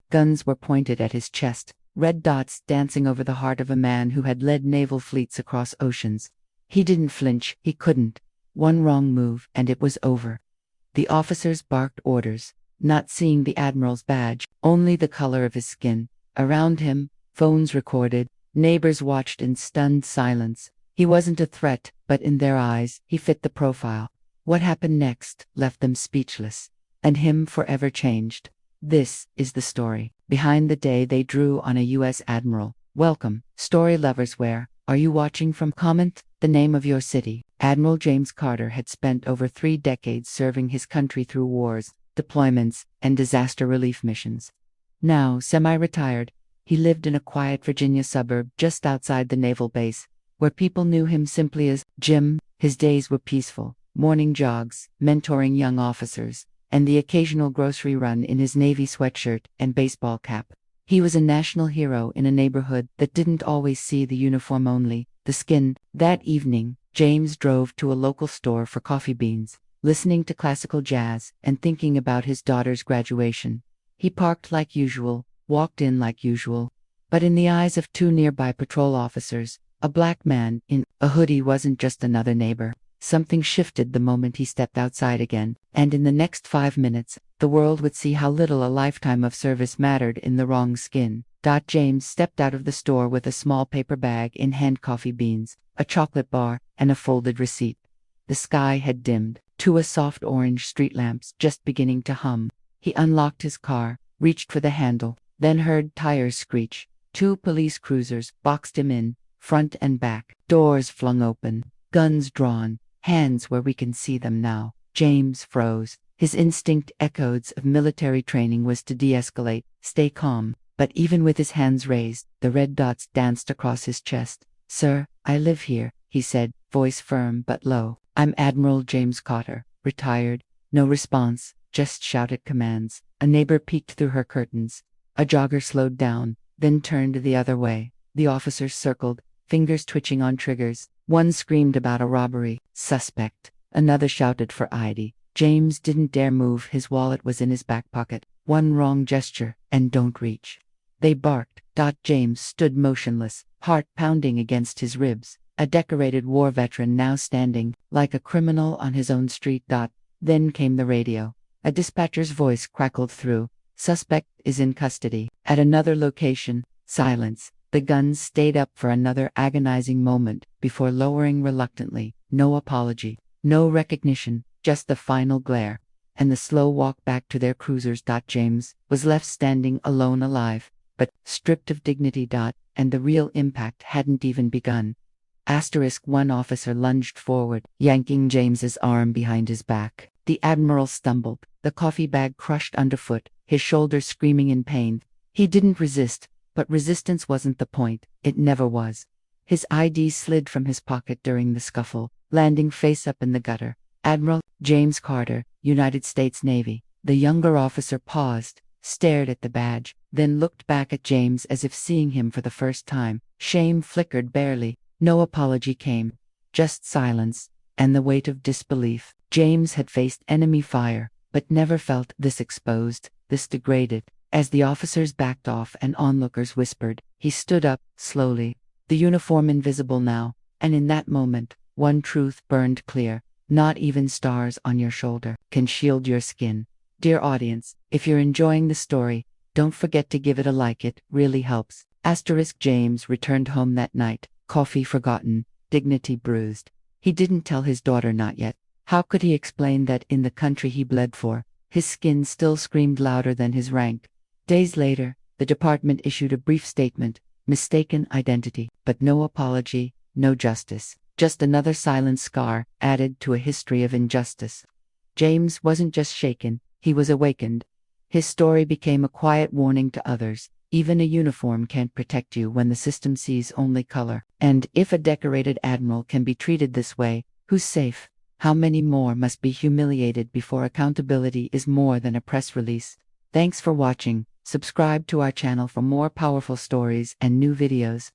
Guns were pointed at his chest, red dots dancing over the heart of a man who had led naval fleets across oceans. He didn't flinch, he couldn't. One wrong move, and it was over. The officers barked orders, not seeing the Admiral's badge, only the color of his skin. Around him, phones recorded, neighbors watched in stunned silence. He wasn't a threat, but in their eyes, he fit the profile. What happened next left them speechless, and him forever changed. This is the story behind the day they drew on a U.S. Admiral. Welcome, story lovers. Where are you watching from? Comment the name of your city. Admiral James Carter had spent over 3 decades serving his country through wars, deployments, and disaster relief missions. Now, semi-retired, he lived in a quiet Virginia suburb just outside the naval base, where people knew him simply as Jim. His days were peaceful, morning jogs, mentoring young officers, and the occasional grocery run in his Navy sweatshirt and baseball cap. He was a national hero in a neighborhood that didn't always see the uniform, only the skin. That evening, James drove to a local store for coffee beans, listening to classical jazz and thinking about his daughter's graduation. He parked like usual, walked in like usual, but in the eyes of 2 nearby patrol officers, a black man in a hoodie wasn't just another neighbor. Something shifted the moment he stepped outside again, and in the next 5 minutes, the world would see how little a lifetime of service mattered in the wrong skin. James stepped out of the store with a small paper bag in hand, coffee beans, a chocolate bar, and a folded receipt. The sky had dimmed to a soft orange, street lamps just beginning to hum. He unlocked his car, reached for the handle, then heard tires screech. 2 police cruisers boxed him in, front and back, doors flung open, guns drawn, hands where we can see them now. James froze. His instinct, echoes of military training, was to de-escalate, stay calm. But even with his hands raised, the red dots danced across his chest. "Sir, I live here," he said, voice firm but low. "I'm Admiral James Carter, retired." No response, just shouted commands. A neighbor peeked through her curtains. A jogger slowed down, then turned the other way. The officers circled, fingers twitching on triggers. One screamed about a robbery, suspect. Another shouted for ID. James didn't dare move. His wallet was in his back pocket. One wrong gesture, and don't reach. They barked. James stood motionless, heart pounding against his ribs, a decorated war veteran now standing like a criminal on his own street. Then came the radio. A dispatcher's voice crackled through. "Suspect is in custody." At another location, silence. The guns stayed up for another agonizing moment before lowering reluctantly. No apology, no recognition, just the final glare, and the slow walk back to their cruisers. James was left standing alone, alive, but stripped of dignity. And the real impact hadn't even begun. One officer lunged forward, yanking James's arm behind his back. The Admiral stumbled, the coffee bag crushed underfoot, his shoulders screaming in pain. He didn't resist, but resistance wasn't the point. It never was. His ID slid from his pocket during the scuffle, landing face up in the gutter. "Admiral James Carter, United States Navy." The younger officer paused, stared at the badge, then looked back at James as if seeing him for the first time. Shame flickered barely. No apology came, just silence, and the weight of disbelief. James had faced enemy fire, but never felt this exposed, this degraded. As the officers backed off and onlookers whispered, he stood up, slowly, the uniform invisible now, and in that moment, one truth burned clear: not even stars on your shoulder can shield your skin. Dear audience, if you're enjoying the story, don't forget to give it a like. It really helps. James returned home that night, coffee forgotten, dignity bruised. He didn't tell his daughter, not yet. How could he explain that in the country he bled for, his skin still screamed louder than his rank? Days later, the department issued a brief statement: mistaken identity, but no apology, no justice. Just another silent scar added to a history of injustice. James wasn't just shaken, he was awakened. His story became a quiet warning to others. Even a uniform can't protect you when the system sees only color. And if a decorated admiral can be treated this way, who's safe? How many more must be humiliated before accountability is more than a press release? Thanks for watching. Subscribe to our channel for more powerful stories and new videos.